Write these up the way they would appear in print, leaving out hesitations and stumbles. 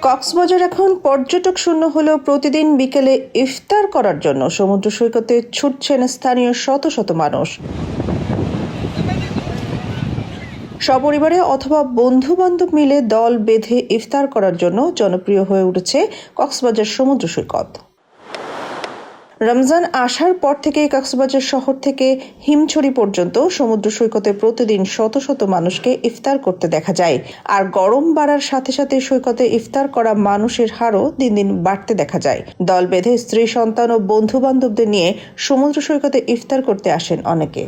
কক্সবাজার এখন পর্যটক শূন্য হলেও প্রতিদিন বিকেলে ইফতার করার জন্য সমুদ্র সৈকতে ছুটছেন স্থানীয় শত শত মানুষ। সপরিবারে অথবা বন্ধু বান্ধব মিলে দল বেঁধে ইফতার করার জন্য জনপ্রিয় হয়ে উঠেছে কক্সবাজার সমুদ্র সৈকত। রমজান আসার পর থেকে কক্সবাজার শহর থেকে হিমছড়ি পর্যন্ত সমুদ্র সৈকতে প্রতিদিন শত শত মানুষকে ইফতার করতে দেখা যায়। আর গরম বাড়ার সাথে সাথে সৈকতে ইফতার করা মানুষের হারও দিন দিন বাড়তে দেখা যায়। দল বেঁধে স্ত্রী, সন্তান ও বন্ধু বান্ধবদের নিয়ে সমুদ্র সৈকতে ইফতার করতে আসেন অনেকে।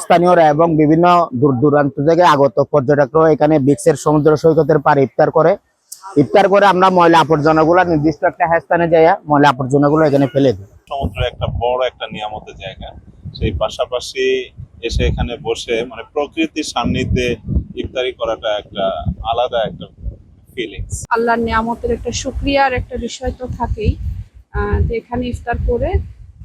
স্থানীয়রা এবং বিভিন্ন দূর দূরান্ত থেকে আগত পর্যটকরা এখানে বিচের সমুদ্র সৈকতের পাড়ে ইফতার করে আমরা ময়লা আবর্জনাগুলো নির্দিষ্ট একটা স্থানে যাই ময়লা আবর্জনাগুলো এখানে ফেলে দিই। সমুদ্র একটা বড় একটা নিয়ামতের জায়গা, সেই পাশাপাশি এসে এখানে বসে মানে প্রকৃতির সান্নিধ্যে ইফতারি করাটা একটা আলাদা একটা ফিলিংস। আল্লাহর নিয়ামতের একটা শুকরিয়ার একটা বিষয় তো থাকেই। এখানে ইফতার করে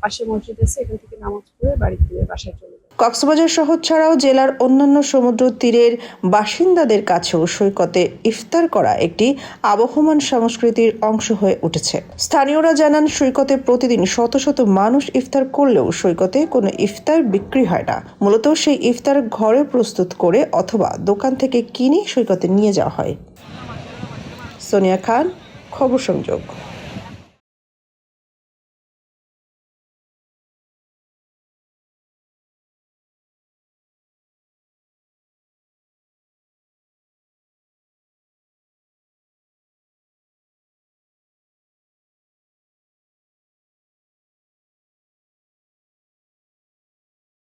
পাশে মসজিদ আছে, এখান থেকে নামাজ পড়ে বাড়িতে বাসায় চলে যায়। কক্সবাজার শহর ছাড়াও জেলার অন্যান্য সমুদ্র তীরের বাসিন্দাদের কাছেও সৈকতে ইফতার করা একটি আবহমান সংস্কৃতির অংশ হয়ে উঠেছে। স্থানীয়রা জানান, সৈকতে প্রতিদিন শত শত মানুষ ইফতার করলেও সৈকতে কোনো ইফতার বিক্রি হয় না। মূলত সেই ইফতার ঘরে প্রস্তুত করে অথবা দোকান থেকে কিনে সৈকতে নিয়ে যাওয়া হয়। সোনিয়া খান, খবর সংযোগ।